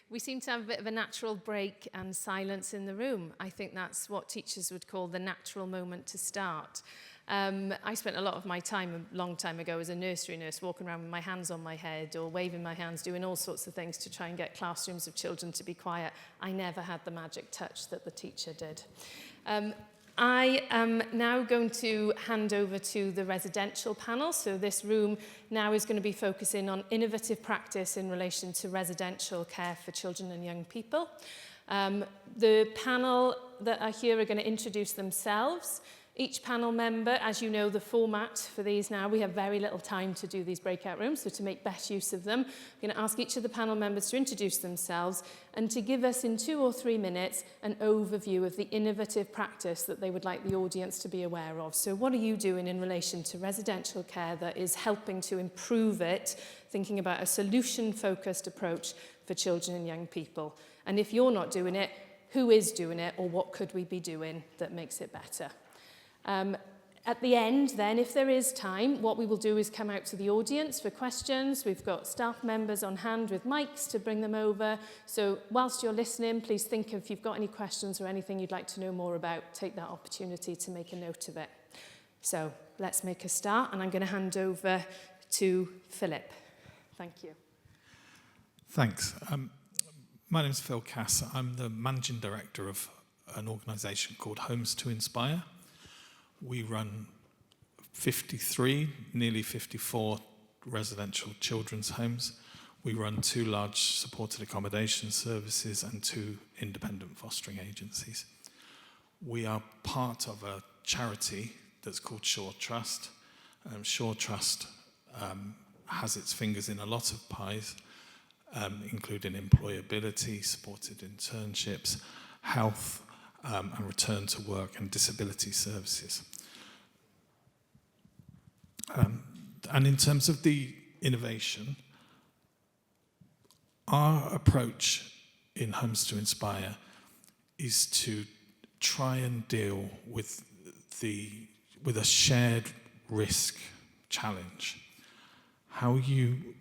We seem to have a bit of a natural break and silence in the room. I think that's what teachers would call the natural moment to start. I spent a lot of my time, a long time ago, as a nursery nurse, walking around with my hands on my head or waving my hands, doing all sorts of things to try and get classrooms of children to be quiet. I never had the magic touch that the teacher did. I am now going to hand over to the residential panel. So this room now is going to be focusing on innovative practice in relation to residential care for children and young people. The panel that are here are going to introduce themselves. Each panel member, as you know, the format for these now, we have very little time to do these breakout rooms, so to make best use of them, I'm going to ask each of the panel members to introduce themselves and to give us in 2 or 3 minutes an overview of the innovative practice that they would like the audience to be aware of. So what are you doing in relation to residential care that is helping to improve it, thinking about a solution-focused approach for children and young people? And if you're not doing it, who is doing it, or what could we be doing that makes it better? At the end, then, if there is time, what we will do is come out to the audience for questions. We've got staff members on hand with mics to bring them over. So whilst you're listening, please think if you've got any questions or anything you'd like to know more about, take that opportunity to make a note of it. So let's make a start, and I'm going to hand over to Philip. Thank you. Thanks. My name is Phil Cass. I'm the Managing Director of an organisation called Homes to Inspire. We run 53, nearly 54 residential children's homes. We run 2 large supported accommodation services and 2 independent fostering agencies. We are part of a charity that's called Shore Trust. Shore Trust has its fingers in a lot of pies, including employability, supported internships, health, and return to work and disability services. And in terms of the innovation, our approach in Homes to Inspire is to try and deal with a shared risk challenge. How you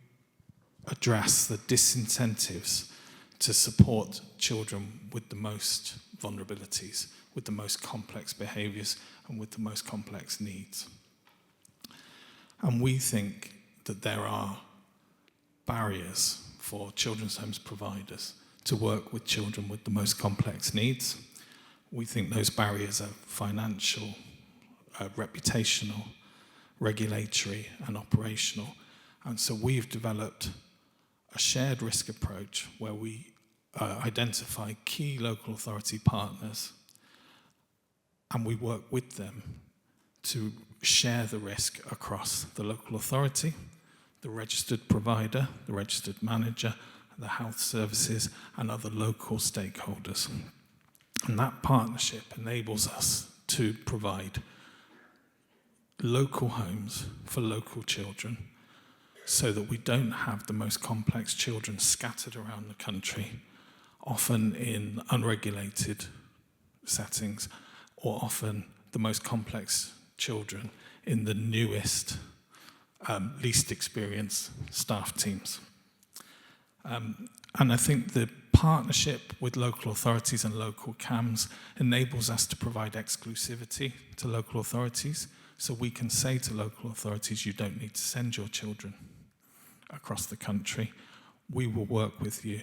address the disincentives to support children with the most vulnerabilities, with the most complex behaviours, and with the most complex needs. And we think that there are barriers for children's homes providers to work with children with the most complex needs. We think those barriers are financial, reputational, regulatory, and operational. And so we've developed a shared risk approach where we identify key local authority partners, and we work with them to share the risk across the local authority, the registered provider, the registered manager, the health services, and other local stakeholders. And that partnership enables us to provide local homes for local children so that we don't have the most complex children scattered around the country, often in unregulated settings, or often the most complex children in the newest, least experienced staff teams. And I think the partnership with local authorities and local CAMs enables us to provide exclusivity to local authorities, so we can say to local authorities, you don't need to send your children across the country. We will work with you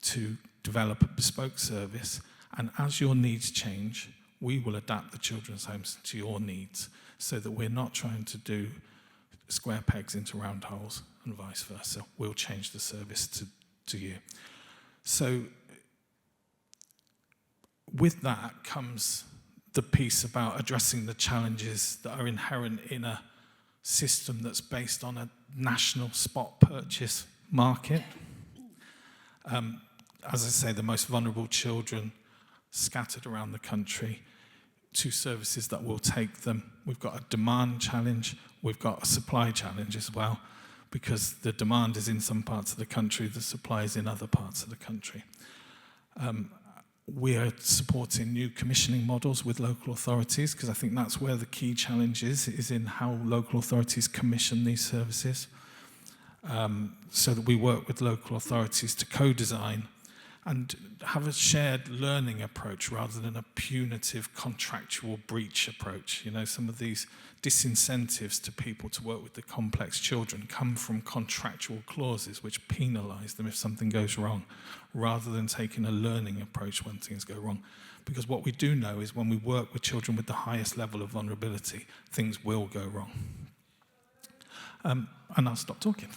to develop a bespoke service, and as your needs change, we will adapt the children's homes to your needs so that we're not trying to do square pegs into round holes and vice versa. We'll change the service to you. So with that comes the piece about addressing the challenges that are inherent in a system that's based on a national spot purchase market. As I say, the most vulnerable children scattered around the country, to services that will take them. We've got a demand challenge, we've got a supply challenge as well, because the demand is in some parts of the country, the supply is in other parts of the country. We are supporting new commissioning models with local authorities, because I think that's where the key challenge is in how local authorities commission these services. So that we work with local authorities to co-design and have a shared learning approach rather than a punitive contractual breach approach. You know, some of these disincentives to people to work with the complex children come from contractual clauses which penalise them if something goes wrong, rather than taking a learning approach when things go wrong. Because what we do know is when we work with children with the highest level of vulnerability, things will go wrong. And I'll stop talking.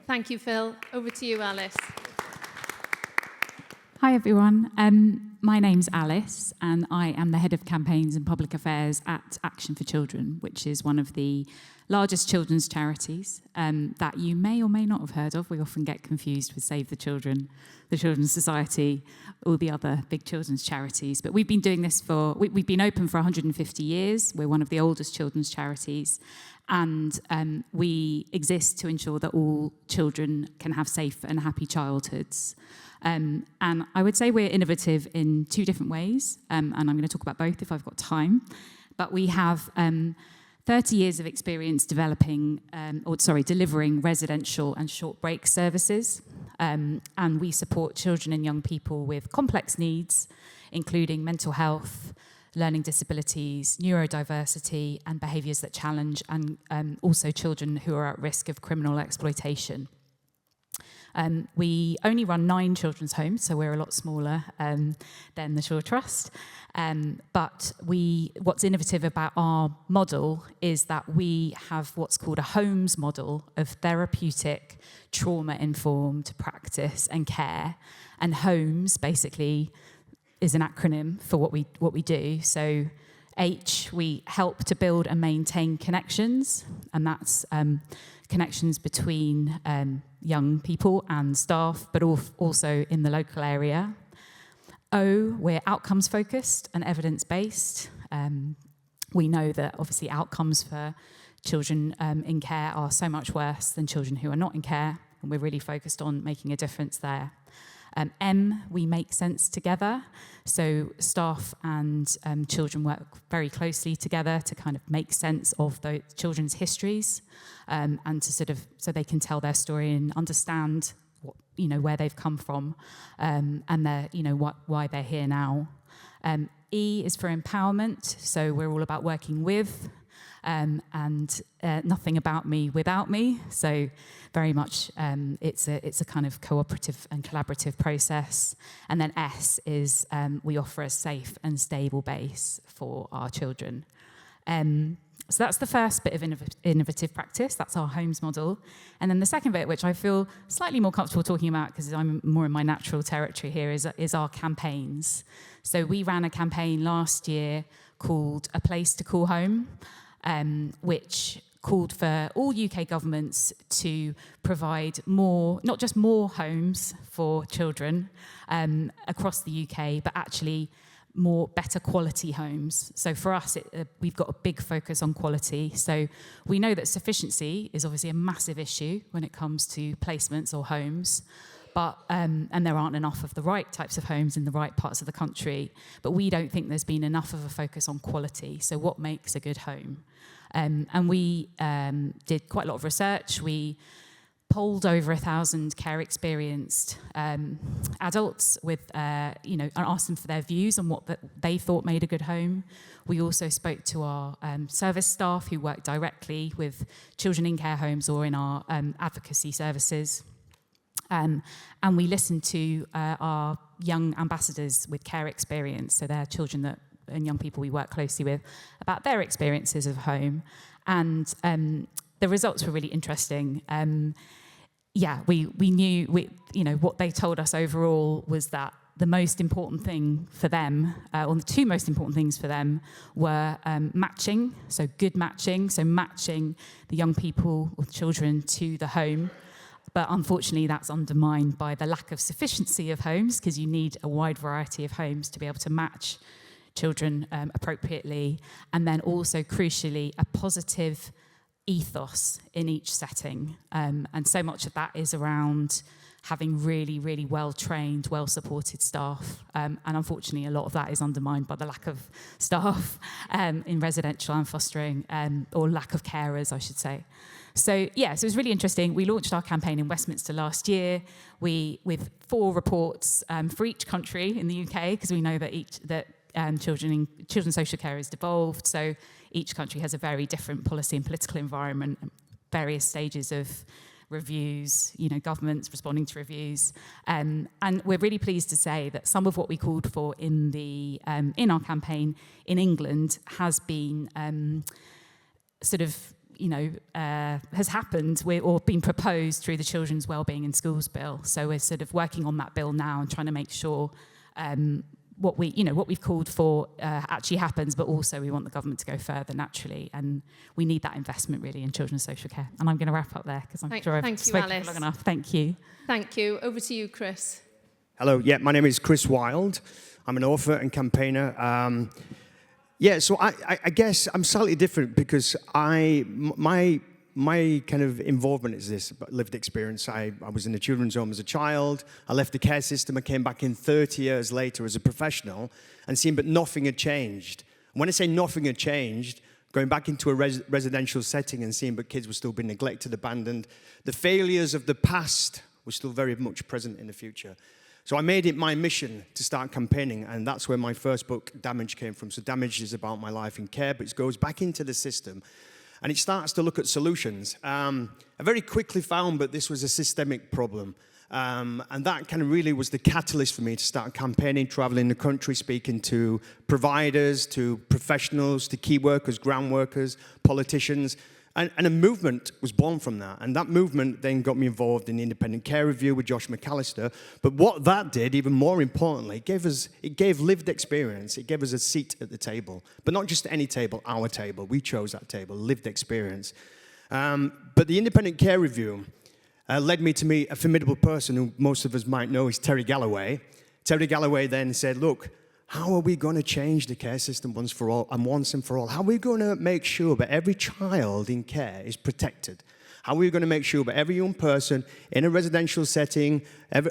Thank you, Phil. Over to you, Alice. Hi everyone, my name's Alice and I am the Head of Campaigns and Public Affairs at Action for Children, which is one of the largest children's charities that you may or may not have heard of. We often get confused with Save the Children, the Children's Society, all the other big children's charities. But we've been doing this we've been open for 150 years. We're one of the oldest children's charities. And we exist to ensure that all children can have safe and happy childhoods. And I would say we're innovative in two different ways, and I'm going to talk about both if I've got time. But we have 30 years of experience delivering residential and short break services, and we support children and young people with complex needs, including mental health, learning disabilities, neurodiversity, and behaviours that challenge, and also children who are at risk of criminal exploitation. We only run 9 children's homes, so we're a lot smaller than the Shaw Trust. But what's innovative about our model is that we have what's called a homes model of therapeutic, trauma-informed practice and care. And homes, basically, is an acronym for what we do. So H, we help to build and maintain connections, and that's connections between young people and staff, but also in the local area. O, we're outcomes focused and evidence-based. We know that obviously outcomes for children in care are so much worse than children who are not in care, and we're really focused on making a difference there. M, we make sense together. So staff and children work very closely together to kind of make sense of the children's histories, and to so they can tell their story and understand where they've come from, and why they're here now. E is for empowerment. So we're all about working with, and nothing about me without me. So very much it's a kind of cooperative and collaborative process. And then S is we offer a safe and stable base for our children. So that's the first bit of innovative practice. That's our homes model. And then the second bit, which I feel slightly more comfortable talking about because I'm more in my natural territory here, is our campaigns. So we ran a campaign last year called A Place to Call Home, which called for all UK governments to provide more, not just more homes for children across the UK, but actually better quality homes. So for us, we've got a big focus on quality. So we know that sufficiency is obviously a massive issue when it comes to placements or homes, but and there aren't enough of the right types of homes in the right parts of the country. But we don't think there's been enough of a focus on quality. So what makes a good home? And we did quite a lot of research. We polled over 1,000 care experienced adults and asked them for their views on what they thought made a good home. We also spoke to our service staff who work directly with children in care homes or in our advocacy services. And we listened to our young ambassadors with care experience, so they're children and young people we work closely with, about their experiences of home. And the results were really interesting. We knew what they told us overall was that the most important thing for them, or the two most important things for them, were matching, so good matching, so matching the young people or children to the home. But unfortunately, that's undermined by the lack of sufficiency of homes, because you need a wide variety of homes to be able to match children appropriately, and then also, crucially, a positive ethos in each setting. And so much of that is around having really, really well-trained, well-supported staff. And unfortunately, a lot of that is undermined by the lack of staff in residential and fostering, or lack of carers, I should say. So, yeah, so it was really interesting. We launched our campaign in Westminster last year with 4 reports for each country in the UK, because we know that children's social care is devolved. So each country has a very different policy and political environment, various stages of reviews, governments responding to reviews. And we're really pleased to say that some of what we called for in our campaign in England has been has happened or been proposed through the Children's Wellbeing in Schools Bill. So we're sort of working on that bill now and trying to make sure what we've called for actually happens, but also we want the government to go further naturally, and we need that investment really in children's social care. And I'm going to wrap up there because I'm sure I've spoken long enough. Thank you. Thank you. Over to you, Chris. Hello. Yeah, my name is Chris Wilde. I'm an author and campaigner. So I guess I'm slightly different because my kind of involvement is this lived experience. I was in a children's home as a child. I left the care system. I came back in 30 years later as a professional and seen, but nothing had changed. And when I say nothing had changed, going back into a residential setting and seeing, but kids were still being neglected, abandoned. The failures of the past were still very much present in the future. So I made it my mission to start campaigning, and that's where my first book, Damage, came from. So Damage is about my life in care, but it goes back into the system. And it starts to look at solutions. I very quickly found that this was a systemic problem. And that kind of really was the catalyst for me to start campaigning, traveling the country, speaking to providers, to professionals, to key workers, ground workers, politicians. And a movement was born from that. And that movement then got me involved in the Independent Care Review with Josh McAllister. But what that did, even more importantly, it gave lived experience. It gave us a seat at the table. But not just any table, our table. We chose that table, lived experience. But the Independent Care Review led me to meet a formidable person who most of us might know is Terry Galloway. Terry Galloway then said, look, how are we going to change the care system once for all and once and for all? How are we going to make sure that every child in care is protected? How are we going to make sure that every young person in a residential setting,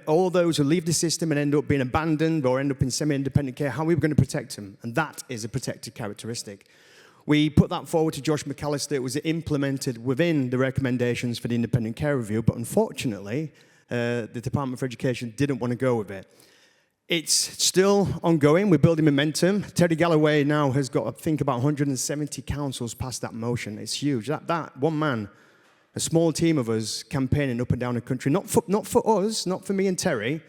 all those who leave the system and end up being abandoned or end up in semi-independent care, how are we going to protect them? And that is a protected characteristic. We put that forward to Josh McAllister. It was implemented within the recommendations for the Independent Care Review, but unfortunately, the Department for Education didn't want to go with it. It's still ongoing. We're building momentum. Terry Galloway now has got, I think, about 170 councils past that motion. It's huge. That one man, a small team of us campaigning up and down the country, not for us, not for me and Terry,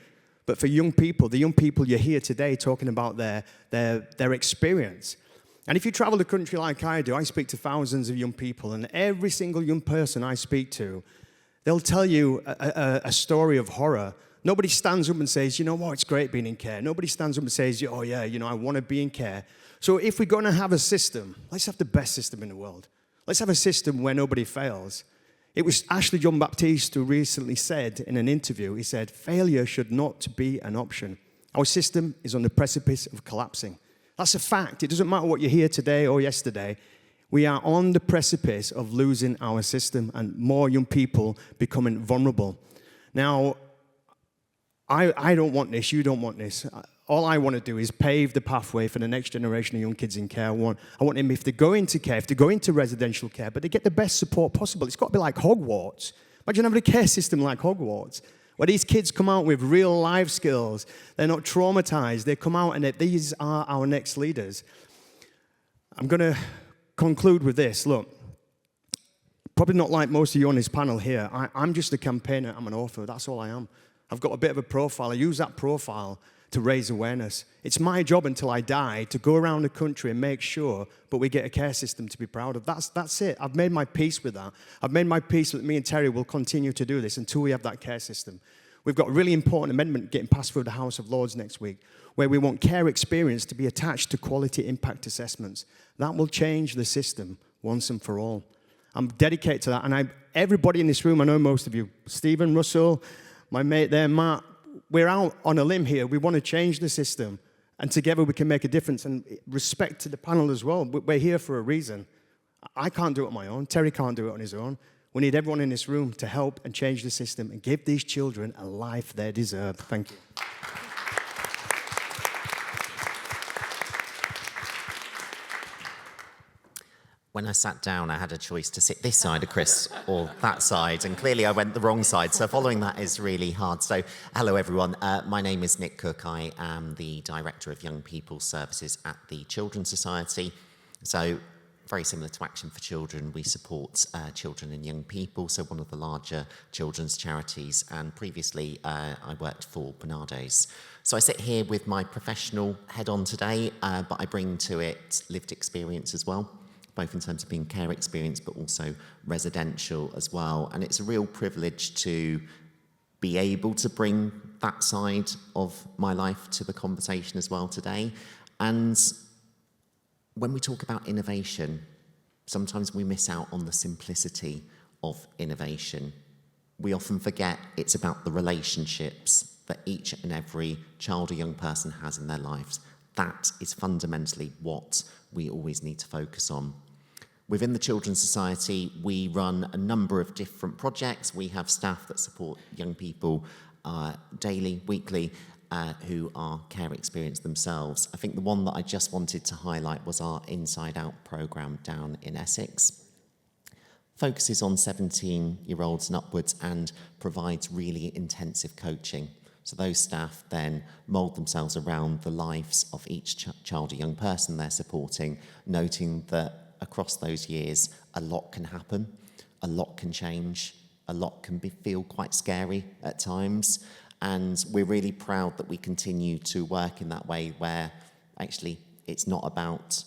but for young people, the young people you're here today talking about their experience. And if you travel the country like I do, I speak to thousands of young people, and every single young person I speak to, they'll tell you a story of horror. Nobody stands up and says, you know what, it's great being in care. Nobody stands up and says, oh yeah, I want to be in care. So if we're going to have a system, let's have the best system in the world. Let's have a system where nobody fails. It was Ashley John Baptiste who recently said in an interview, he said, failure should not be an option. Our system is on the precipice of collapsing. That's a fact. It doesn't matter what you hear today or yesterday. We are on the precipice of losing our system and more young people becoming vulnerable. Now, I don't want this, you don't want this. All I want to do is pave the pathway for the next generation of young kids in care. I want them, if they go into care, if they go into residential care, but they get the best support possible. It's got to be like Hogwarts. Imagine having a care system like Hogwarts, where these kids come out with real life skills. They're not traumatized. They come out and these are our next leaders. I'm going to conclude with this. Look, probably not like most of you on this panel here. I'm just a campaigner. I'm an author. That's all I am. I've got a bit of a profile. I use that profile to raise awareness. It's my job until I die to go around the country and make sure but we get a care system to be proud of. That's it. I've made my peace with that. I've made my peace that me and Terry will continue to do this until we have that care system. We've got a really important amendment getting passed through the House of Lords next week where we want care experience to be attached to quality impact assessments. That will change the system once and for all. I'm dedicated to that. And everybody in this room, I know most of you, Stephen, Russell, my mate there, Matt, we're out on a limb here. We want to change the system, and together we can make a difference. And respect to the panel as well. We're here for a reason. I can't do it on my own. Terry can't do it on his own. We need everyone in this room to help and change the system and give these children a life they deserve. Thank you. When I sat down, I had a choice to sit this side of Chris or that side, and clearly I went the wrong side, so following that is really hard. So, hello everyone, my name is Nick Cook. I am the Director of Young People Services at the Children's Society. So, very similar to Action for Children, we support children and young people, so one of the larger children's charities, and previously I worked for Bernardo's. So I sit here with my professional head on today, but I bring to it lived experience as well, both in terms of being care experience, but also residential as well. And it's a real privilege to be able to bring that side of my life to the conversation as well today. And when we talk about innovation, sometimes we miss out on the simplicity of innovation. We often forget it's about the relationships that each and every child or young person has in their lives. That is fundamentally what we always need to focus on. Within the Children's Society, we run a number of different projects. We have staff that support young people daily, weekly, who are care experienced themselves. I think the one that I just wanted to highlight was our Inside Out programme down in Essex. Focuses on 17-year-olds and upwards and provides really intensive coaching. So those staff then mould themselves around the lives of each child or young person they're supporting, noting that across those years, a lot can happen, a lot can change, a lot can feel quite scary at times. And we're really proud that we continue to work in that way where actually it's not about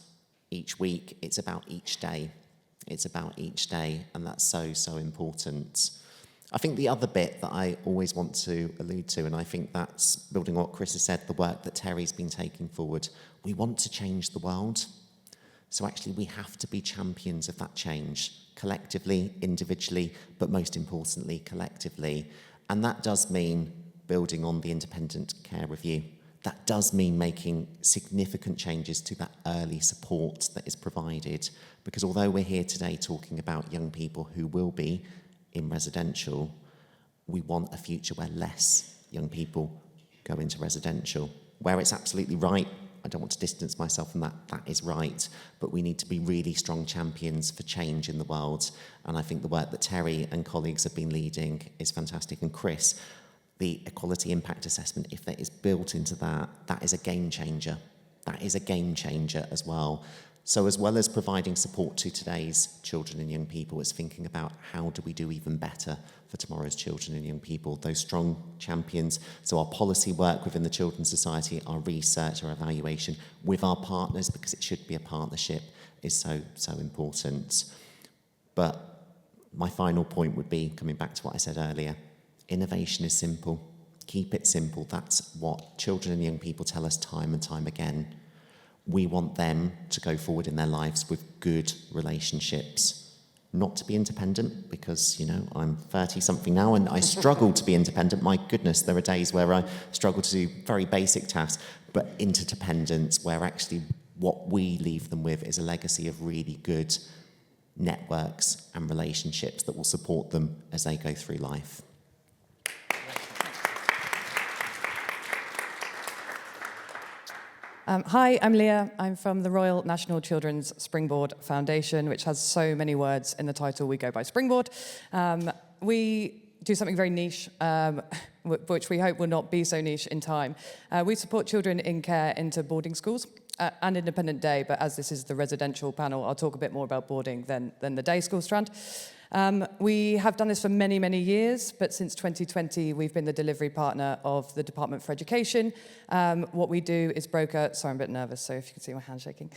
each week, it's about each day. It's about each day, and that's so, so important. I think the other bit that I always want to allude to, and I think that's building on what Chris has said, the work that Terry's been taking forward, we want to change the world. So actually we have to be champions of that change, collectively, individually, but most importantly, collectively. And that does mean building on the independent care review. That does mean making significant changes to that early support that is provided. Because although we're here today talking about young people who will be in residential, we want a future where less young people go into residential. Where it's absolutely right, I don't want to distance myself from that, that is right, but we need to be really strong champions for change in the world. And I think the work that Terry and colleagues have been leading is fantastic. And Chris, the equality impact assessment, if that is built into that, that is a game changer. That is a game changer as well. So as well as providing support to today's children and young people, it's thinking about how do we do even better for tomorrow's children and young people, those strong champions. So our policy work within the Children's Society, our research, our evaluation with our partners, because it should be a partnership, is so, so important. But my final point would be, coming back to what I said earlier, innovation is simple. Keep it simple. That's what children and young people tell us time and time again. We want them to go forward in their lives with good relationships, not to be independent, because, you know, I'm 30-something now and I struggle to be independent. My goodness, there are days where I struggle to do very basic tasks, but interdependence, where actually what we leave them with is a legacy of really good networks and relationships that will support them as they go through life. Hi, I'm Leah. I'm from the Royal National Children's Springboard Foundation, which has so many words in the title. We go by Springboard. We do something very niche, which we hope will not be so niche in time. We support children in care into boarding schools and independent day, but as this is the residential panel, I'll talk a bit more about boarding than the day school strand. We have done this for many, many years, but since 2020, we've been the delivery partner of the Department for Education. What we do is broker, sorry, I'm a bit nervous, so if you can see my hand shaking.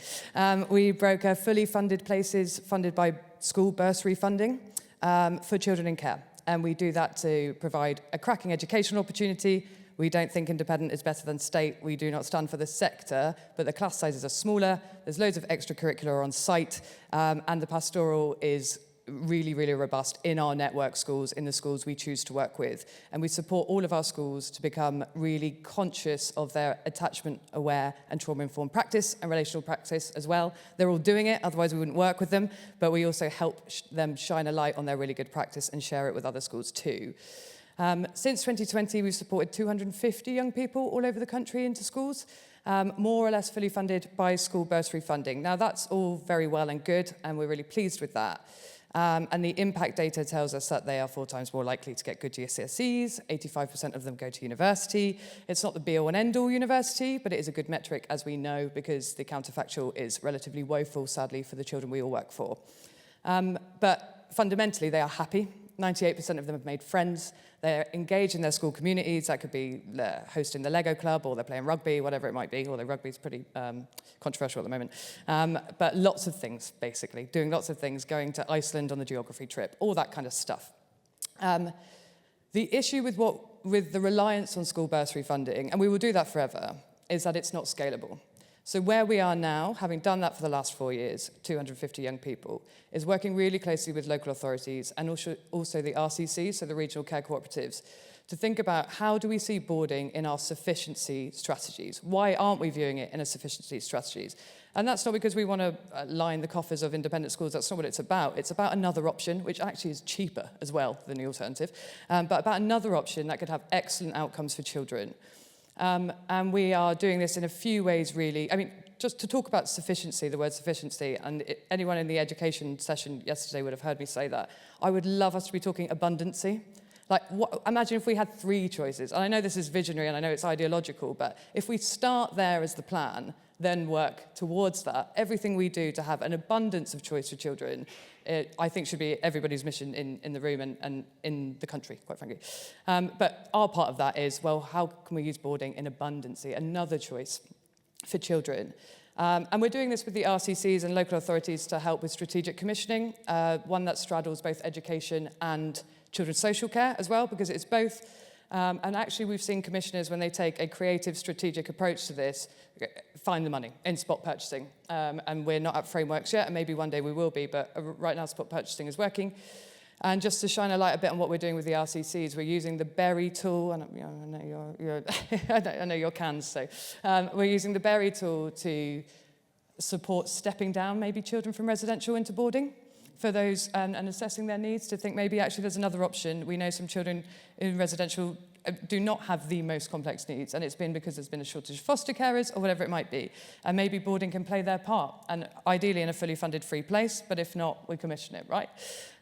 We broker fully funded places funded by school bursary funding for children in care. And we do that to provide a cracking educational opportunity. We don't think independent is better than state. We do not stand for the sector, but the class sizes are smaller. There's loads of extracurricular on site, and the pastoral is really, really robust in our network schools, in the schools we choose to work with. And we support all of our schools to become really conscious of their attachment-aware and trauma-informed practice and relational practice as well. They're all doing it, otherwise we wouldn't work with them, but we also help them shine a light on their really good practice and share it with other schools too. Since 2020, we've supported 250 young people all over the country into schools, more or less fully funded by school bursary funding. Now, that's all very well and good, and we're really pleased with that. And the impact data tells us that they are 4 times more likely to get good GCSEs, 85% of them go to university. It's not the be-all and end-all university, but it is a good metric, as we know, because the counterfactual is relatively woeful, sadly, for the children we all work for. But fundamentally, they are happy. 98% of them have made friends. They're engaged in their school communities. That could be hosting the Lego club, or they're playing rugby, whatever it might be, although rugby is pretty controversial at the moment. But lots of things, basically. Doing lots of things, going to Iceland on the geography trip, all that kind of stuff. The issue with the reliance on school bursary funding, and we will do that forever, is that it's not scalable. So where we are now, having done that for the last 4 years, 250 young people, is working really closely with local authorities and also the RCC, so the regional care cooperatives, to think about how do we see boarding in our sufficiency strategies? Why aren't we viewing it in a sufficiency strategies? And that's not because we want to line the coffers of independent schools. That's not what it's about. It's about another option, which actually is cheaper as well than the alternative, but about another option that could have excellent outcomes for children. And we are doing this in a few ways, really. I mean, just to talk about sufficiency, the word sufficiency, and anyone in the education session yesterday would have heard me say that. I would love us to be talking abundancy. Like, imagine if we had 3 choices. And I know this is visionary and I know it's ideological, but if we start there as the plan, then work towards that, everything we do to have an abundance of choice for children, I think should be everybody's mission in the room and in the country, quite frankly. But our part of that is, well, how can we use boarding in abundancy, another choice for children? And we're doing this with the RCCs and local authorities to help with strategic commissioning, one that straddles both education and children's social care as well, because it's both. And actually, we've seen commissioners, when they take a creative, strategic approach to this, find the money in spot purchasing. And we're not at frameworks yet, and maybe one day we will be, but right now spot purchasing is working. And just to shine a light a bit on what we're doing with the RCCs, we're using the Berry tool, and I know your cans, so we're using the Berry tool to support stepping down maybe children from residential into boarding for those, and assessing their needs, to think maybe actually there's another option. We know some children in residential do not have the most complex needs, and it's been because there's been a shortage of foster carers or whatever it might be. And maybe boarding can play their part, and ideally in a fully funded free place, but if not, we commission it, right?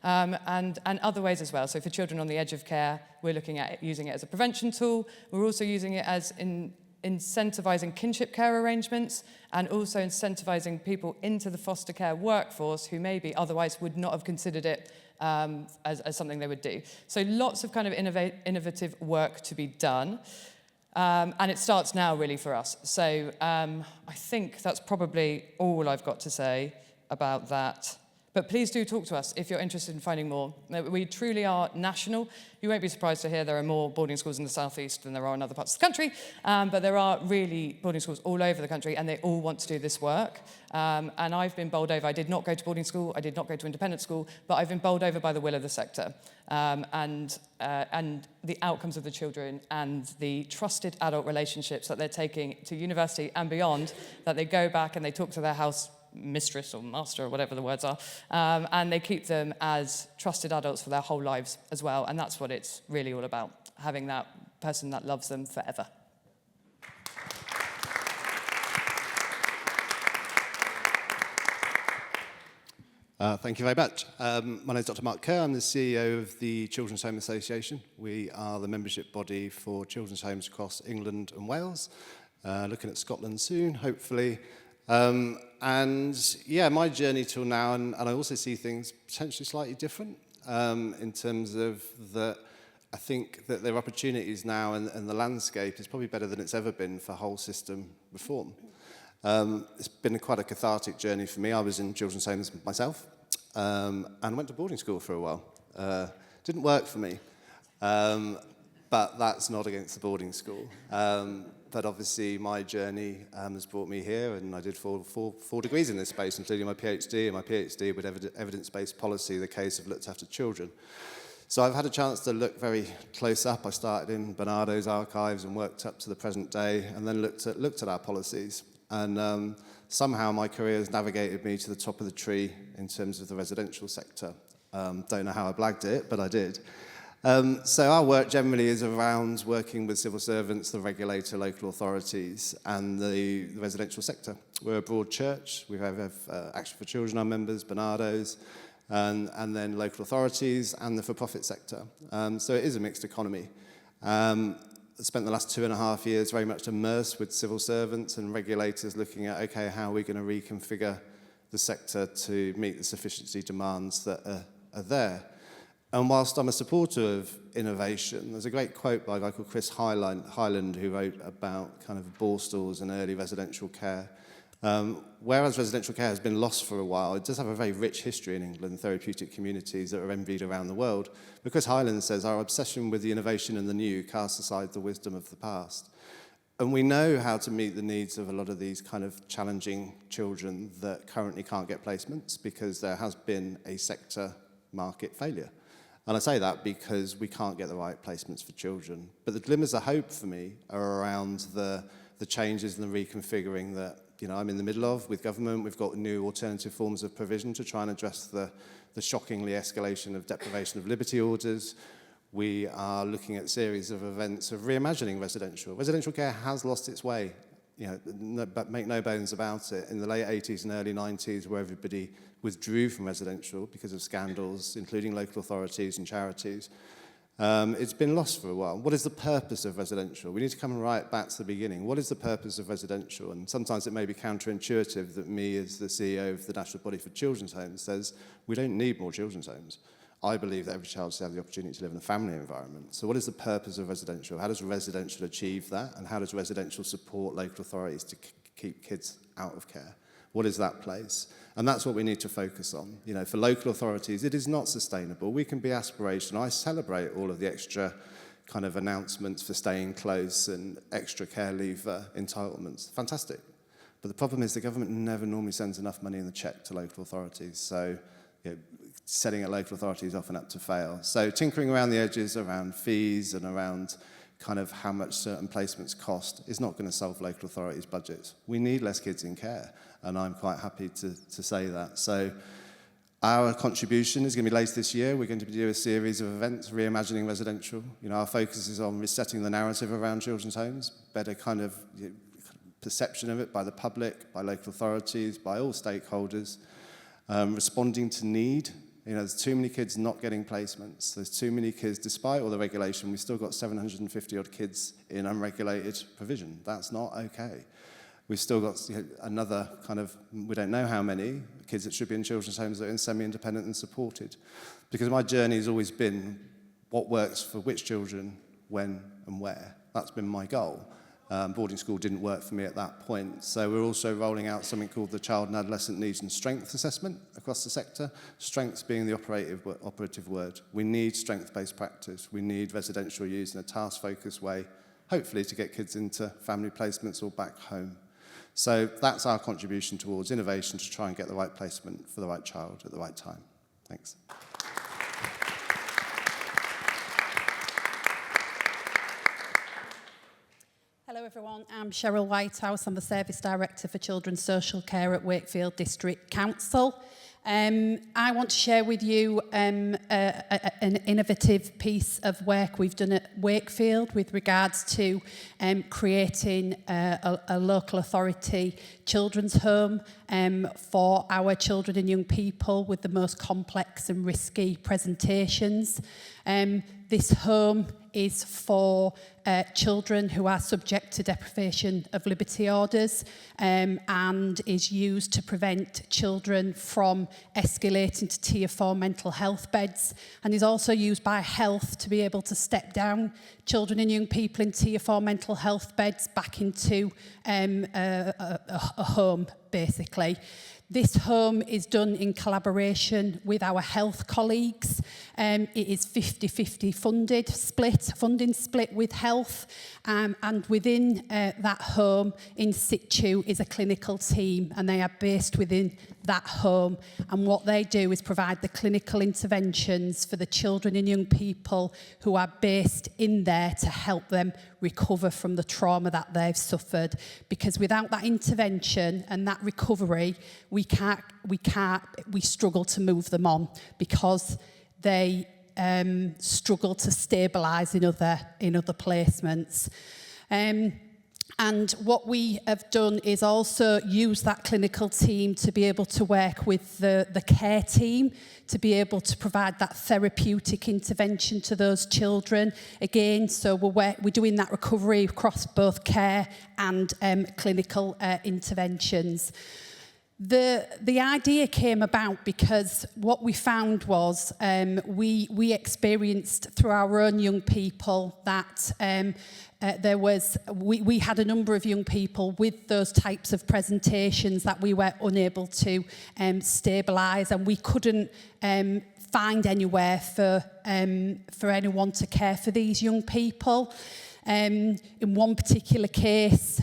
And other ways as well. So for children on the edge of care, we're looking at using it as a prevention tool. We're also using it as incentivizing kinship care arrangements, and also incentivizing people into the foster care workforce who maybe otherwise would not have considered it as something they would do. So lots of kind of innovative work to be done. And it starts now, really, for us. So I think that's probably all I've got to say about that. But please do talk to us if you're interested in finding more. We truly are national. You won't be surprised to hear there are more boarding schools in the southeast than there are in other parts of the country. But there are really boarding schools all over the country, and they all want to do this work. And I've been bowled over. I did not go to boarding school. I did not go to independent school. But I've been bowled over by the will of the sector. And the outcomes of the children, and the trusted adult relationships that they're taking to university and beyond, that they go back and they talk to their house mistress or master or whatever the words are, and they keep them as trusted adults for their whole lives as well. And that's what it's really all about, having that person that loves them forever. Thank you very much. My name is Dr. Mark Kerr. I'm the CEO of the Children's Home Association. We are the membership body for children's homes across England and Wales, looking at Scotland soon, hopefully. And yeah, my journey till now, and I also see things potentially slightly different in terms of that. I think that there are opportunities now, and the landscape is probably better than it's ever been for whole system reform. It's been quite a cathartic journey for me. I was in children's homes myself, and went to boarding school for a while. Didn't work for me, but that's not against the boarding school. But obviously my journey has brought me here, and I did four degrees in this space, including my PhD, and my PhD with evidence-based policy, the case of looked after children. So I've had a chance to look very close up. I started in Bernardo's archives and worked up to the present day, and then looked at our policies. And somehow my career has navigated me to the top of the tree in terms of the residential sector. Don't know how I blagged it, but I did. So our work generally is around working with civil servants, the regulator, local authorities, and the residential sector. We're a broad church. We have Action for Children, our members, Bernardo's, and then local authorities and the for-profit sector. So it is a mixed economy. I spent the last 2.5 years very much immersed with civil servants and regulators looking at, okay, how are we going to reconfigure the sector to meet the sufficiency demands that are there. And whilst I'm a supporter of innovation, there's a great quote by a guy called Chris Hyland who wrote about kind of borstalls and early residential care. Whereas residential care has been lost for a while, it does have a very rich history in England, therapeutic communities that are envied around the world. Because Hyland says our obsession with the innovation and the new casts aside the wisdom of the past. And we know how to meet the needs of a lot of these kind of challenging children that currently can't get placements because there has been a sector market failure. And I say that because we can't get the right placements for children. But the glimmers of hope for me are around the changes and the reconfiguring that I'm in the middle of with government. We've got new alternative forms of provision to try and address the shockingly escalation of deprivation of liberty orders. We are looking at a series of events of reimagining residential. Residential care has lost its way, but make no bones about it. In the late 80s and early 90s, where everybody withdrew from residential because of scandals, including local authorities and charities, it's been lost for a while. What is the purpose of residential? We need to come right back to the beginning. What is the purpose of residential? And sometimes it may be counterintuitive that me, as the CEO of the National Body for Children's Homes, says we don't need more children's homes. I believe that every child should have the opportunity to live in a family environment. So what is the purpose of residential? How does residential achieve that? And how does residential support local authorities to keep kids out of care? What is that place? And that's what we need to focus on. For local authorities, it is not sustainable. We can be aspirational. I celebrate all of the extra kind of announcements for staying close and extra care leave entitlements. Fantastic. But the problem is the government never normally sends enough money in the cheque to local authorities. So setting at local authorities often up to fail. So tinkering around the edges around fees and around kind of how much certain placements cost is not going to solve local authorities' budgets. We need less kids in care, and I'm quite happy to say that. So our contribution is going to be later this year. We're going to do a series of events, reimagining residential. Our focus is on resetting the narrative around children's homes, better kind of perception of it by the public, by local authorities, by all stakeholders, responding to need. There's too many kids not getting placements. There's too many kids, despite all the regulation, we've still got 750 odd kids in unregulated provision. That's not okay. We've still got another kind of, we don't know how many kids that should be in children's homes that are in semi-independent and supported. Because my journey has always been what works for which children, when and where. That's been my goal. Boarding school didn't work for me at that point. So we're also rolling out something called the Child and Adolescent Needs and Strengths Assessment across the sector, strengths being the operative word. We need strength-based practice. We need residential use in a task-focused way, hopefully to get kids into family placements or back home. So that's our contribution towards innovation to try and get the right placement for the right child at the right time. Thanks. Hello everyone, I'm Cheryl Whitehouse. I'm the Service Director for Children's Social Care at Wakefield District Council. I want to share with you an innovative piece of work we've done at Wakefield with regards to creating a local authority children's home for our children and young people with the most complex and risky presentations. This home is for children who are subject to deprivation of liberty orders and is used to prevent children from escalating to Tier 4 mental health beds, and is also used by health to be able to step down children and young people in Tier 4 mental health beds back into a home, basically. This home is done in collaboration with our health colleagues It is 50-50 funding split with health, and within that home in situ is a clinical team, and they are based within that home, and what they do is provide the clinical interventions for the children and young people who are based in there to help them recover from the trauma that they've suffered, because without that intervention and that recovery, we struggle to move them on, because they struggle to stabilise in other placements. And what we have done is also use that clinical team to be able to work with the care team, to be able to provide that therapeutic intervention to those children. Again, so we're doing that recovery across both care and clinical interventions. The idea came about because what we found was we experienced through our own young people that we had a number of young people with those types of presentations that we were unable to stabilise, and we couldn't find anywhere for anyone to care for these young people. In one particular case,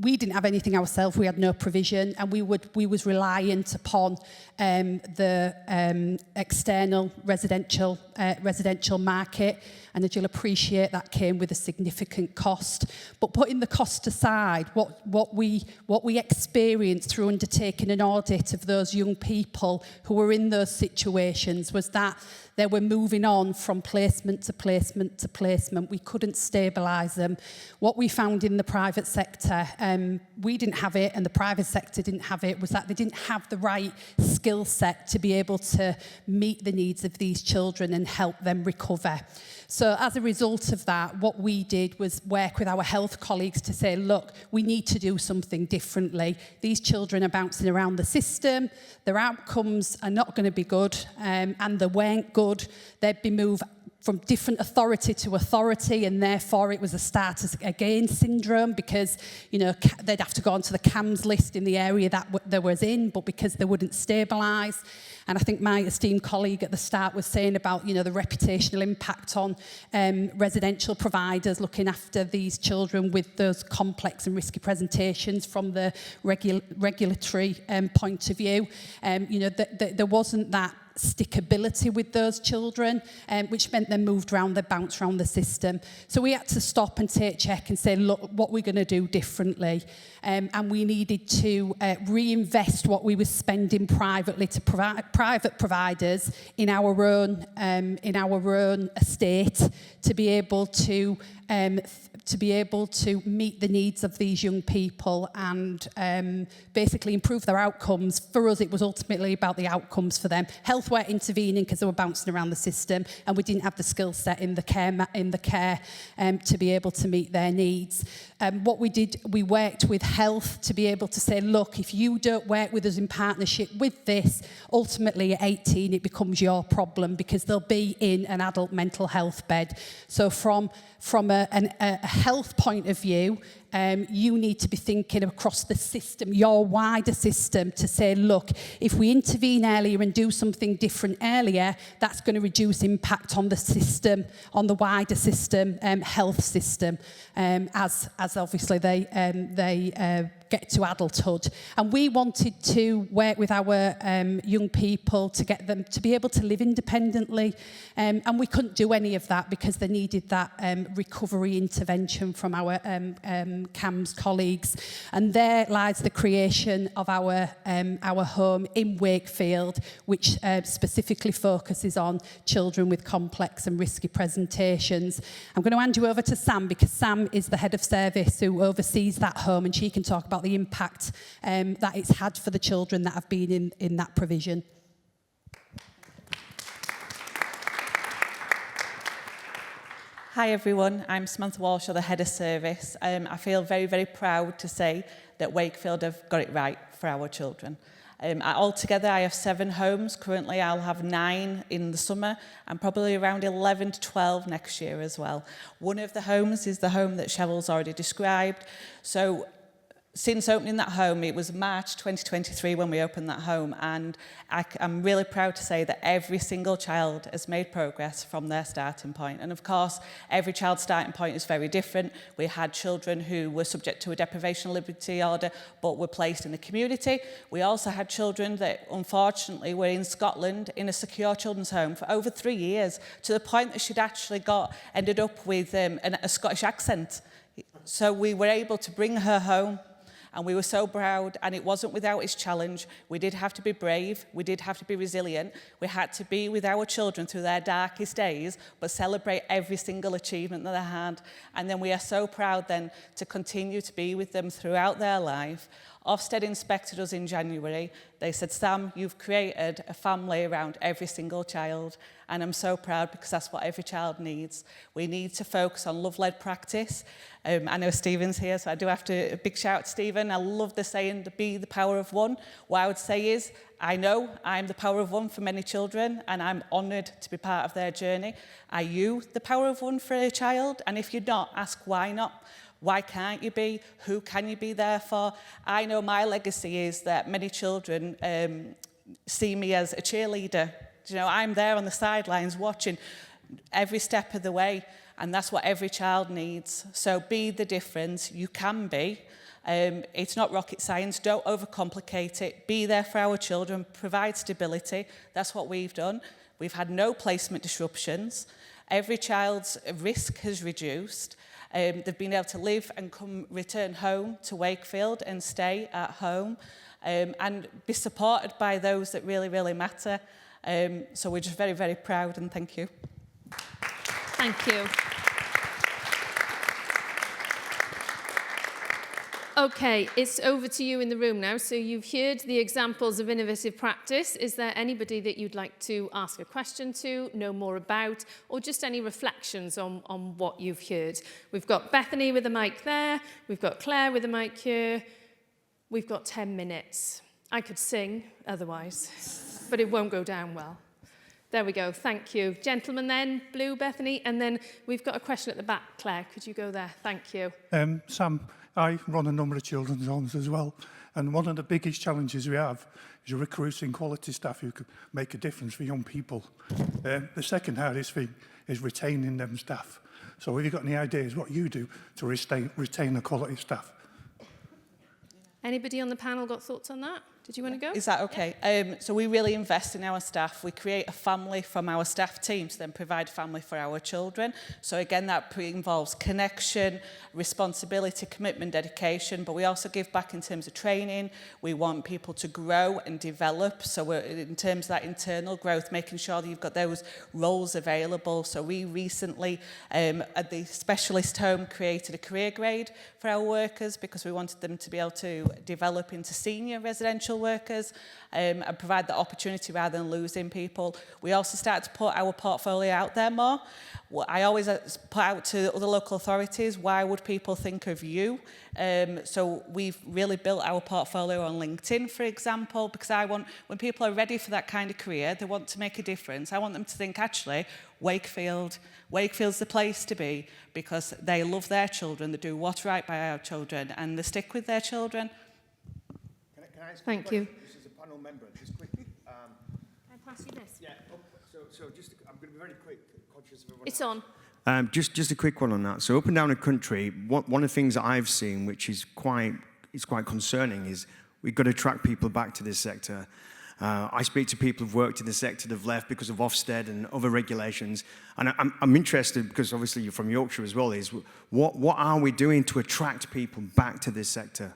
we didn't have anything ourselves. We had no provision, and we was reliant upon the external residential market. And as you'll appreciate, that came with a significant cost. But putting the cost aside, what we experienced through undertaking an audit of those young people who were in those situations was that they were moving on from placement to placement to placement. We couldn't stabilise them. What we found in the private sector, we didn't have it, and the private sector didn't have it, was that they didn't have the right skill set to be able to meet the needs of these children and help them recover. So as a result of that, what we did was work with our health colleagues to say, look, we need to do something differently. These children are bouncing around the system, their outcomes are not going to be good, and they weren't good. They'd be moved from different authority to authority, and therefore it was a status again syndrome, because they'd have to go onto the CAMS list in the area that they was in, but because they wouldn't stabilise. And I think my esteemed colleague at the start was saying about the reputational impact on residential providers looking after these children with those complex and risky presentations from the regulatory point of view. There wasn't that stickability with those children, which meant they moved around, they bounced around the system. So we had to stop and take check and say, look, what we're going to do differently. And we needed to reinvest what we were spending privately to private providers in our own estate to be able to meet the needs of these young people and basically improve their outcomes. For us, it was ultimately about the outcomes for them. Health weren't intervening because they were bouncing around the system, and we didn't have the skill set in the care to be able to meet their needs. What we did, we worked with health to be able to say, look, if you don't work with us in partnership with this, ultimately at 18 it becomes your problem, because they'll be in an adult mental health bed. So from a health point of view, you need to be thinking across the system, your wider system, to say, look, if we intervene earlier and do something different earlier, that's going to reduce impact on the system, on the wider system, health system, as obviously they get to adulthood. And we wanted to work with our young people to get them to be able to live independently, and we couldn't do any of that because they needed that recovery intervention from our CAMS colleagues. And there lies the creation of our home in Wakefield, which specifically focuses on children with complex and risky presentations. I'm going to hand you over to Sam, because Sam is the head of service who oversees that home, and she can talk about the impact that it's had for the children that have been in that provision. Hi everyone, I'm Samantha Walsh, the head of service. I feel very, very proud to say that Wakefield have got it right for our children. Altogether, I have 7 homes. Currently, I'll have 9 in the summer and probably around 11 to 12 next year as well. One of the homes is the home that Cheryl's already described. So since opening that home, it was March 2023 when we opened that home, and I'm really proud to say that every single child has made progress from their starting point. And of course, every child's starting point is very different. We had children who were subject to a deprivation of liberty order but were placed in the community. We also had children that unfortunately were in Scotland in a secure children's home for over 3 years, to the point that she'd actually ended up with a Scottish accent. So we were able to bring her home, and we were so proud, and it wasn't without its challenge. We did have to be brave, we did have to be resilient, we had to be with our children through their darkest days, but celebrate every single achievement that they had. And then we are so proud then to continue to be with them throughout their life. Ofsted inspected us in January. They said, Sam, you've created a family around every single child. And I'm so proud, because that's what every child needs. We need to focus on love-led practice. I know Stephen's here, so I do have to, a big shout out to Stephen. I love the saying, be the power of one. What I would say is, I know I'm the power of one for many children, and I'm honoured to be part of their journey. Are you the power of one for a child? And if you're not, ask why not. Why can't you be? Who can you be there for? I know my legacy is that many children see me as a cheerleader. You know, I'm there on the sidelines watching every step of the way, and that's what every child needs. So be the difference. You can be. It's not rocket science. Don't overcomplicate it. Be there for our children. Provide stability. That's what we've done. We've had no placement disruptions. Every child's risk has reduced. They've been able to live and return home to Wakefield and stay at home, and be supported by those that really, really matter. So we're just very, very proud, and thank you. Thank you. Okay, it's over to you in the room now. So you've heard the examples of innovative practice. Is there anybody that you'd like to ask a question to, know more about, or just any reflections on what you've heard? We've got Bethany with a mic there. We've got Claire with a mic here. We've got 10 minutes. I could sing otherwise, but it won't go down well. There we go. Thank you. Gentleman then, blue, Bethany, and then we've got a question at the back. Claire, could you go there? Thank you. Sam, I run a number of children's homes as well, and one of the biggest challenges we have is recruiting quality staff who could make a difference for young people. The second hardest thing is retaining them staff. So have you got any ideas what you do to retain the quality staff? Anybody on the panel got thoughts on that? Did you want to go? Is that okay? Yeah. So we really invest in our staff. We create a family from our staff team to then provide family for our children. So again, that involves connection, responsibility, commitment, dedication, but we also give back in terms of training. We want people to grow and develop. So we're, in terms of that internal growth, making sure that you've got those roles available. So we recently, at the specialist home, created a career grade for our workers, because we wanted them to be able to develop into senior residential workers and provide the opportunity rather than losing people. We also started to put our portfolio out there more. I always put out to other local authorities, why would people think of you? So we've really built our portfolio on LinkedIn, for example, because I want, when people are ready for that kind of career, they want to make a difference. I want them to think, actually, Wakefield's the place to be, because they love their children, they do what's right by our children, and they stick with their children. Can I ask Thank you. This is a panel member, just quickly. Can I pass you this? Yeah, so just, I'm going to be very quick, conscious of everyone It's else. on. Just a quick one on that. So up and down the country, one of the things that I've seen, which is quite concerning, is we've got to attract people back to this sector. I speak to people who've worked in the sector that have left because of Ofsted and other regulations. And I'm interested, because obviously you're from Yorkshire as well, is what are we doing to attract people back to this sector?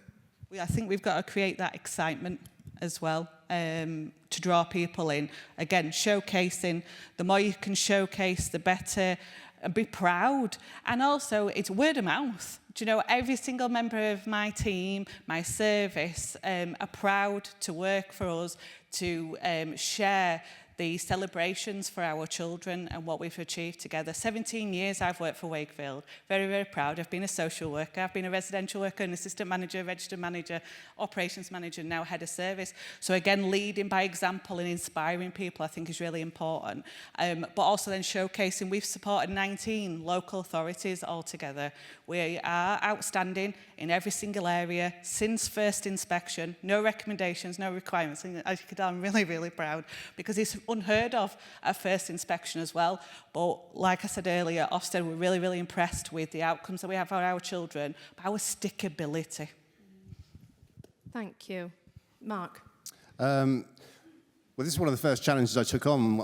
I think we've got to create that excitement as well, to draw people in. Again, showcasing. The more you can showcase, the better. And be proud. And also, it's word of mouth. Do you know, every single member of my team, my service, are proud to work for us, to share the celebrations for our children and what we've achieved together. 17 years I've worked for Wakefield. Very, very proud. I've been a social worker. I've been a residential worker, an assistant manager, registered manager, operations manager, now head of service. So again, leading by example and inspiring people I think is really important. But also then showcasing, we've supported 19 local authorities altogether. We are outstanding in every single area since first inspection. No recommendations, no requirements. And as you can tell, I'm really, really proud because it's unheard of at first inspection as well. But like I said earlier, Ofsted were really, really impressed with the outcomes that we have for our children, but our stickability. Thank you. Mark? Well, this is one of the first challenges I took on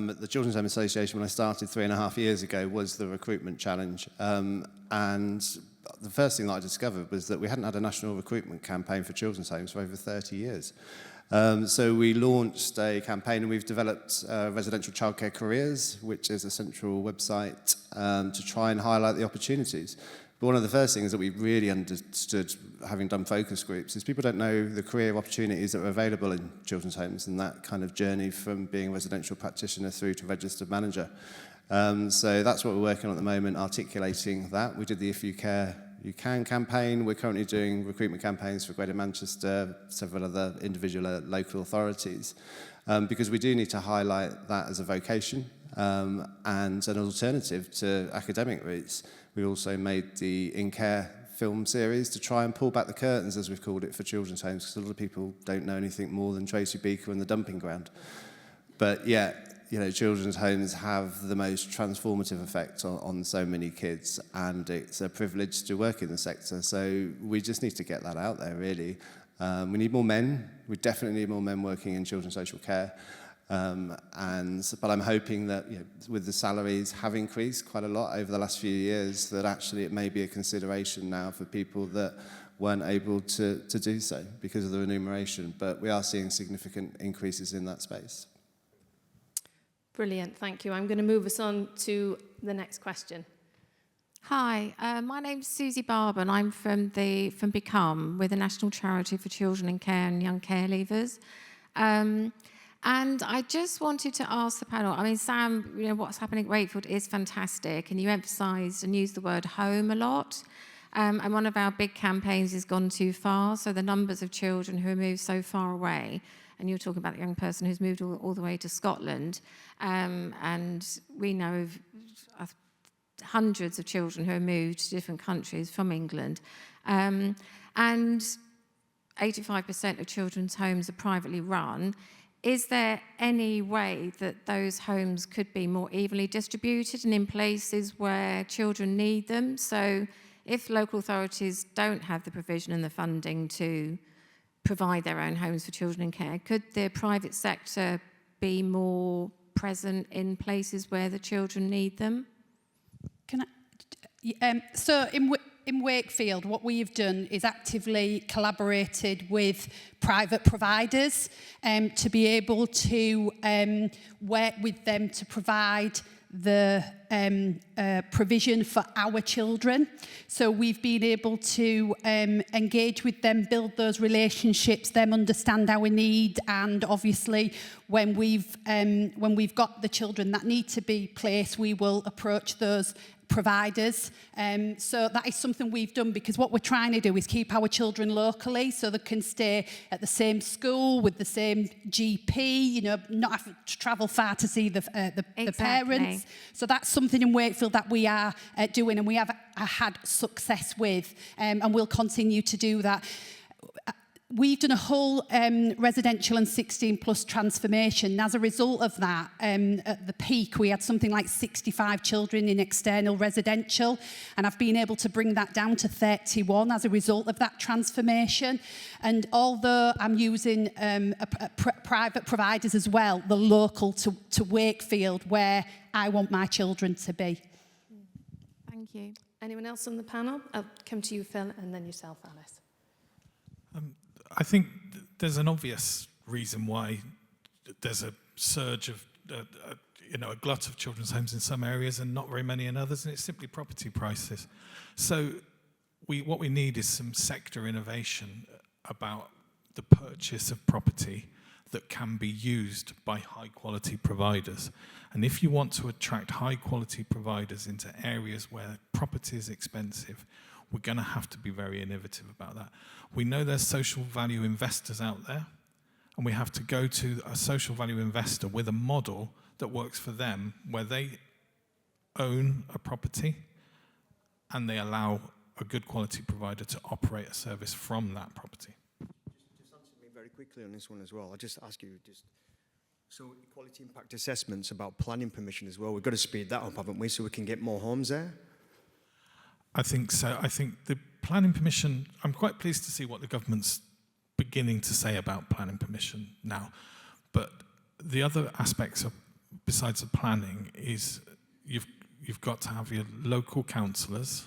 at the Children's Home Association when I started 3.5 years ago, was the recruitment challenge. And the first thing that I discovered was that we hadn't had a national recruitment campaign for children's homes for over 30 years. So we launched a campaign and we've developed Residential Childcare Careers, which is a central website to try and highlight the opportunities. But one of the first things that we really understood, having done focus groups, is people don't know the career opportunities that are available in children's homes and that kind of journey from being a residential practitioner through to registered manager. So that's what we're working on at the moment, articulating that. We did the If You Care, You Can campaign. We're currently doing recruitment campaigns for Greater Manchester, several other individual local authorities, because we do need to highlight that as a vocation and an alternative to academic routes. We also made the In Care film series to try and pull back the curtains, as we've called it, for children's homes, because a lot of people don't know anything more than Tracy Beaker and the dumping ground. But yeah, you know, children's homes have the most transformative effect on so many kids, and it's a privilege to work in the sector. So we just need to get that out there, really. We need more men. We definitely need more men working in children's social care. But I'm hoping that, you know, with the salaries have increased quite a lot over the last few years, that actually it may be a consideration now for people that weren't able to do so because of the remuneration. But we are seeing significant increases in that space. Brilliant, thank you. I'm going to move us on to the next question. Hi, my name's Susie Barber and I'm from Become. We're the National Charity for Children in Care and Young Care Leavers. And I just wanted to ask the panel, I mean, Sam, you know, what's happening at Wakefield is fantastic, and you emphasised and used the word home a lot. And one of our big campaigns has gone too far, so the numbers of children who are moved so far away, and you were talking about the young person who's moved all the way to Scotland, and we know of hundreds of children who are moved to different countries from England. And 85% of children's homes are privately run. Is there any way that those homes could be more evenly distributed and in places where children need them? So if local authorities don't have the provision and the funding to provide their own homes for children in care, could the private sector be more present in places where the children need them? So in Wakefield, what we have done is actively collaborated with private providers to be able to work with them to provide the provision for our children. So we've been able to engage with them, build those relationships, them understand our need, and obviously when we've got the children that need to be placed, we will approach those providers. So that is something we've done, because what we're trying to do is keep our children locally so they can stay at the same school with the same GP, you know, not have to travel far to see the parents. So that's something in Wakefield that we are doing, and we have had success with, and we'll continue to do that. We've done a whole residential and 16+ transformation. And as a result of that, at the peak, we had something like 65 children in external residential, and I've been able to bring that down to 31 as a result of that transformation. And although I'm using private providers as well, the local to Wakefield, where I want my children to be. Thank you. Anyone else on the panel? I'll come to you, Phil, and then yourself, Alice. I think there's an obvious reason why there's a surge of, a glut of children's homes in some areas and not very many in others, and it's simply property prices. So what we need is some sector innovation about the purchase of property that can be used by high-quality providers. And if you want to attract high-quality providers into areas where property is expensive, we're going to have to be very innovative about that. We know there's social value investors out there, and we have to go to a social value investor with a model that works for them, where they own a property and they allow a good quality provider to operate a service from that property. Just answer me very quickly on this one as well. I'll just ask you, so quality impact assessments about planning permission as well. We've got to speed that up, haven't we, so we can get more homes there? I think so. I think the planning permission, I'm quite pleased to see what the government's beginning to say about planning permission now. But the other aspects of, besides the planning, is you've got to have your local councillors,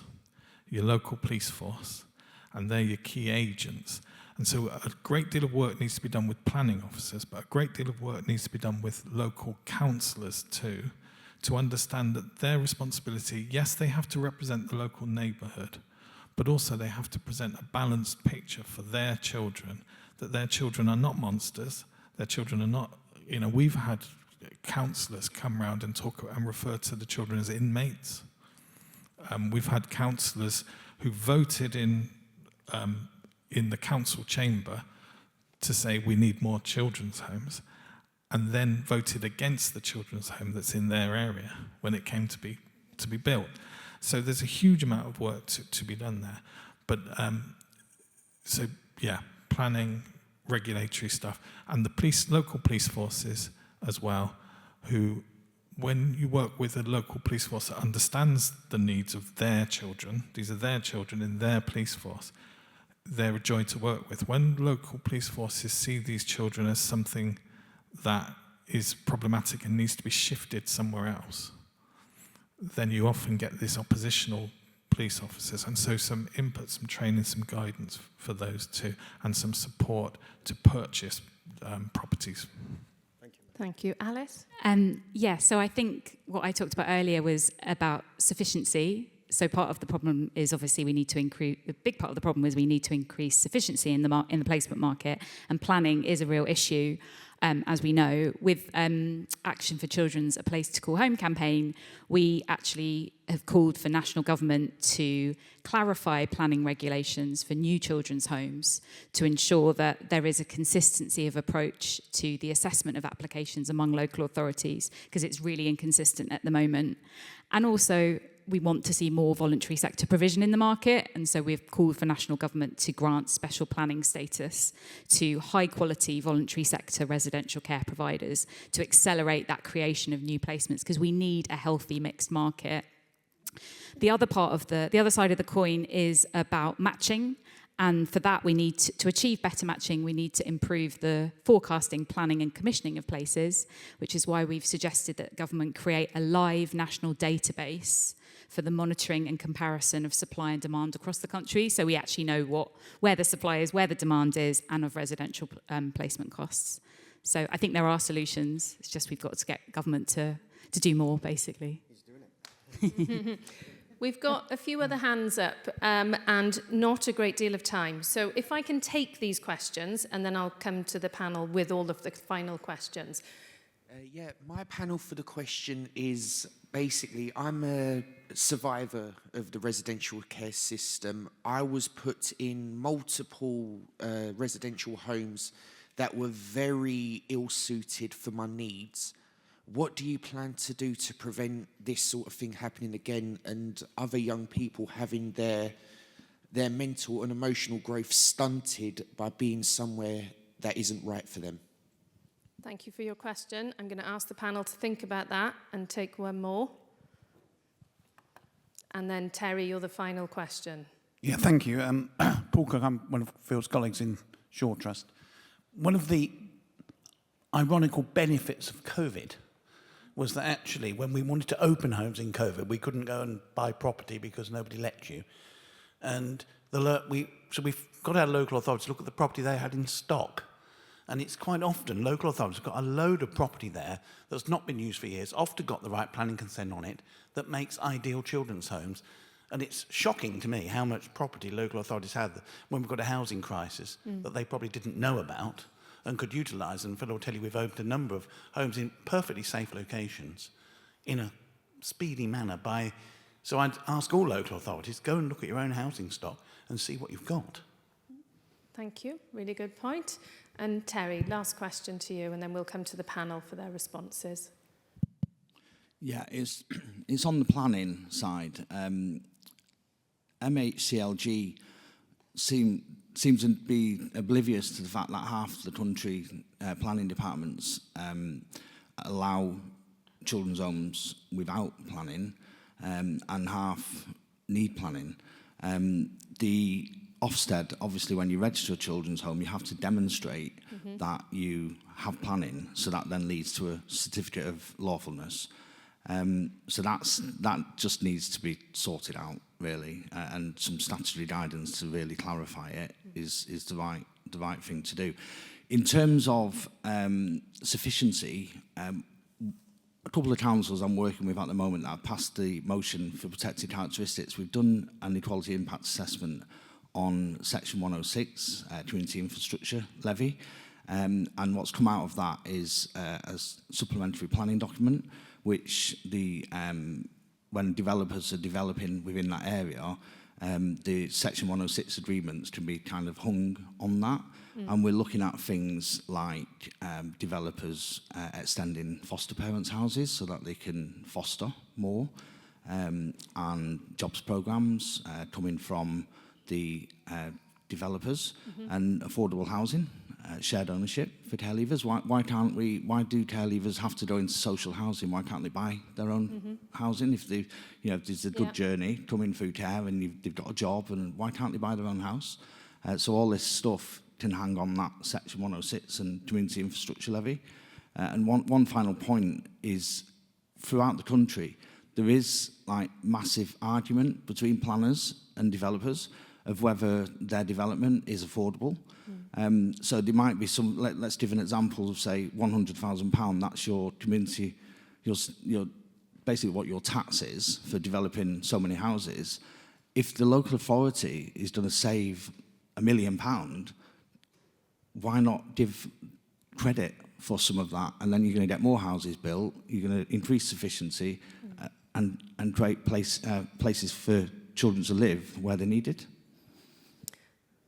your local police force, and they're your key agents. And so a great deal of work needs to be done with planning officers, but a great deal of work needs to be done with local councillors too, to understand that their responsibility, yes, they have to represent the local neighbourhood, but also they have to present a balanced picture for their children, that their children are not monsters, their children are not, we've had counsellors come round and talk and refer to the children as inmates. We've had counsellors who voted in the council chamber to say we need more children's homes, and then voted against the children's home that's in their area when it came to be built. So there's a huge amount of work to be done there. But planning, regulatory stuff, and the local police forces as well, who, when you work with a local police force that understands the needs of their children, these are their children in their police force, they're a joy to work with. When local police forces see these children as something that is problematic and needs to be shifted somewhere else, then you often get these oppositional police officers. And so some input, some training, some guidance for those too, and some support to purchase properties. Thank you. Alice? So I think what I talked about earlier was about sufficiency. So part of the problem is obviously we need to increase, a big part of the problem is we need to increase sufficiency in the placement market, and planning is a real issue, as we know. With Action for Children's A Place to Call Home campaign, we actually have called for national government to clarify planning regulations for new children's homes to ensure that there is a consistency of approach to the assessment of applications among local authorities, because it's really inconsistent at the moment. And also, we want to see more voluntary sector provision in the market, and so we've called for national government to grant special planning status to high-quality voluntary sector residential care providers to accelerate that creation of new placements, because we need a healthy mixed market. The other side of the coin is about matching, and for that we need to achieve better matching, we need to improve the forecasting, planning and commissioning of places, which is why we've suggested that government create a live national database for the monitoring and comparison of supply and demand across the country, so we actually know where the supply is, where the demand is, and of residential placement costs. So I think there are solutions, it's just we've got to get government to do more, basically. He's doing it. We've got a few other hands up and not a great deal of time. So if I can take these questions and then I'll come to the panel with all of the final questions. My panel for the question is basically, I'm a survivor of the residential care system. I was put in multiple residential homes that were very ill-suited for my needs. What do you plan to do to prevent this sort of thing happening again and other young people having their mental and emotional growth stunted by being somewhere that isn't right for them? Thank you for your question. I'm going to ask the panel to think about that and take one more. And then, Terry, you're the final question. Yeah, thank you. Paul Cook, I'm one of Phil's colleagues in Shore Trust. One of the ironical benefits of COVID was that actually when we wanted to open homes in COVID, we couldn't go and buy property because nobody let you. And so we've got our local authorities to look at the property they had in stock. And it's quite often local authorities have got a load of property there that's not been used for years, often got the right planning consent on it, that makes ideal children's homes. And it's shocking to me how much property local authorities have when we've got a housing crisis that they probably didn't know about. and could utilise them. Phil will tell you we've opened a number of homes in perfectly safe locations in a speedy manner. So I'd ask all local authorities, go and look at your own housing stock and see what you've got. Thank you. Really good point. And Terry, last question to you, and then we'll come to the panel for their responses. Yeah, it's on the planning side. MHCLG seems to be oblivious to the fact that half the country planning departments allow children's homes without planning, and half need planning. The Ofsted, obviously, when you register a children's home, you have to demonstrate that you have planning, so that then leads to a certificate of lawfulness. So that just needs to be sorted out, really, and some statutory guidance to really clarify it is the right thing to do. In terms of sufficiency, a couple of councils I'm working with at the moment that have passed the motion for protected characteristics. We've done an equality impact assessment on Section 106, Community Infrastructure Levy, and what's come out of that is a supplementary planning document, which when developers are developing within that area, the Section 106 agreements can be kind of hung on that. And we're looking at things like developers extending foster parents' houses so that they can foster more, and jobs programmes coming from the developers, and affordable housing, shared ownership for care leavers. Why do care leavers have to go into social housing? Why can't they buy their own housing if they, if there's a good journey coming through care and they've got a job, and why can't they buy their own house? So all this stuff can hang on that Section 106 and Community Infrastructure Levy. And one final point is, throughout the country, there is like massive argument between planners and developers of whether their development is affordable. So there might be some, let's give an example of, say, £100,000, that's your community, your basically what your tax is for developing so many houses. If the local authority is going to save £1 million, why not give credit for some of that? And then you're going to get more houses built, you're going to increase sufficiency, and create places for children to live where they're needed.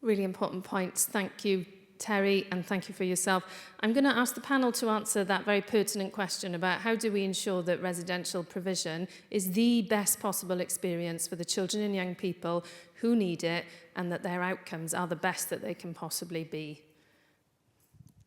Really important points. Thank you, Terry, and thank you for yourself. I'm going to ask the panel to answer that very pertinent question about how do we ensure that residential provision is the best possible experience for the children and young people who need it, and that their outcomes are the best that they can possibly be.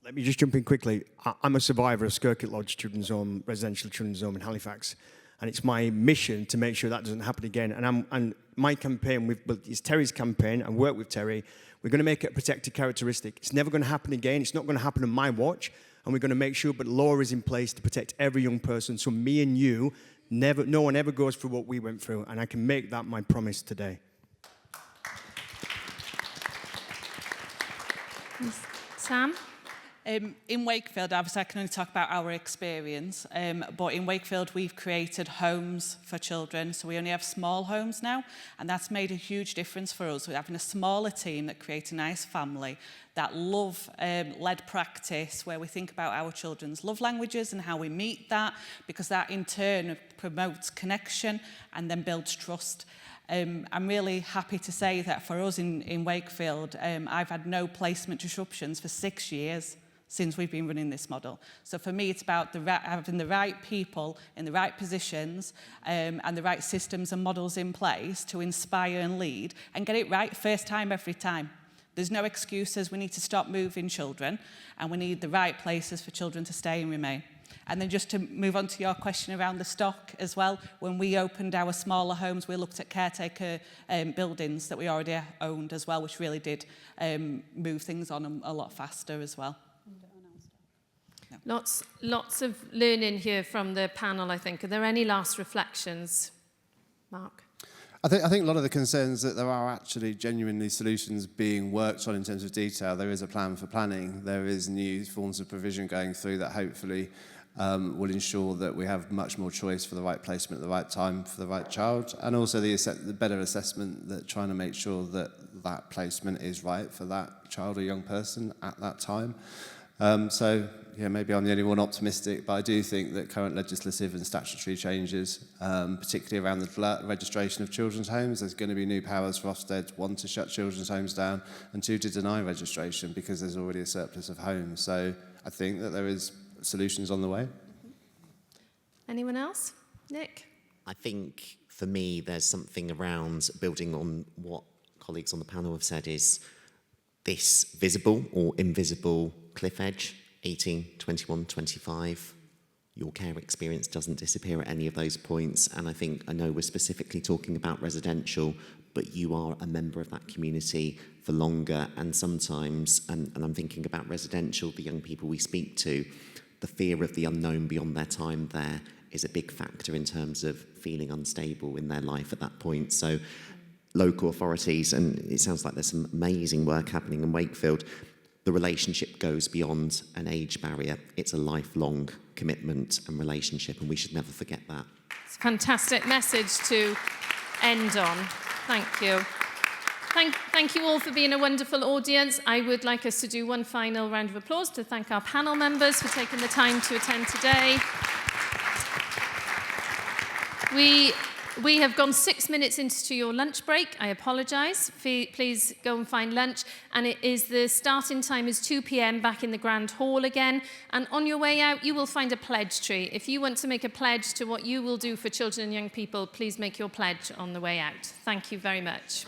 Let me just jump in quickly. I'm a survivor of Skirkett Lodge Children's Home, residential children's home in Halifax. And it's my mission to make sure that doesn't happen again. And my campaign, it's Terry's campaign, I work with Terry. We're going to make it a protected characteristic. It's never going to happen again. It's not going to happen on my watch. And we're going to make sure, but law is in place to protect every young person. So me and you, no one ever goes through what we went through. And I can make that my promise today. Sam? In Wakefield, obviously I can only talk about our experience, but in Wakefield we've created homes for children, so we only have small homes now, and that's made a huge difference for us. We're having a smaller team that create a nice family that love led practice, where we think about our children's love languages and how we meet that, because that in turn promotes connection and then builds trust. I'm really happy to say that for us in Wakefield, I've had no placement disruptions for 6 years since we've been running this model. So for me, it's about having the right people in the right positions, and the right systems and models in place to inspire and lead and get it right first time every time. There's no excuses. We need to stop moving children, and we need the right places for children to stay and remain. And then just to move on to your question around the stock as well, when we opened our smaller homes, we looked at caretaker buildings that we already owned as well, which really did move things on a lot faster as well. No. Lots of learning here from the panel, I think. Are there any last reflections? Mark? I think a lot of the concerns that there are actually genuinely solutions being worked on in terms of detail. There is a plan for planning. There is new forms of provision going through that hopefully will ensure that we have much more choice for the right placement at the right time for the right child, and also the better assessment, that trying to make sure that that placement is right for that child or young person at that time. So, yeah, maybe I'm the only one optimistic, but I do think that current legislative and statutory changes, particularly around the registration of children's homes, there's going to be new powers for Ofsted, one, to shut children's homes down, and two, to deny registration because there's already a surplus of homes. So I think that there is solutions on the way. Anyone else? Nick? I think for me, there's something around building on what colleagues on the panel have said is this visible or invisible cliff edge, 18, 21, 25. Your care experience doesn't disappear at any of those points. And I know we're specifically talking about residential, but you are a member of that community for longer. And sometimes, and I'm thinking about residential, the young people we speak to, the fear of the unknown beyond their time there is a big factor in terms of feeling unstable in their life at that point. So local authorities, and it sounds like there's some amazing work happening in Wakefield, the relationship goes beyond an age barrier. It's a lifelong commitment and relationship, and we should never forget that. It's a fantastic message to end on. Thank you. Thank you all for being a wonderful audience. I would like us to do one final round of applause to thank our panel members for taking the time to attend today. We have gone 6 minutes into your lunch break. I apologise. Please go and find lunch. And the starting time is 2 p.m. back in the Grand Hall again. And on your way out, you will find a pledge tree. If you want to make a pledge to what you will do for children and young people, please make your pledge on the way out. Thank you very much.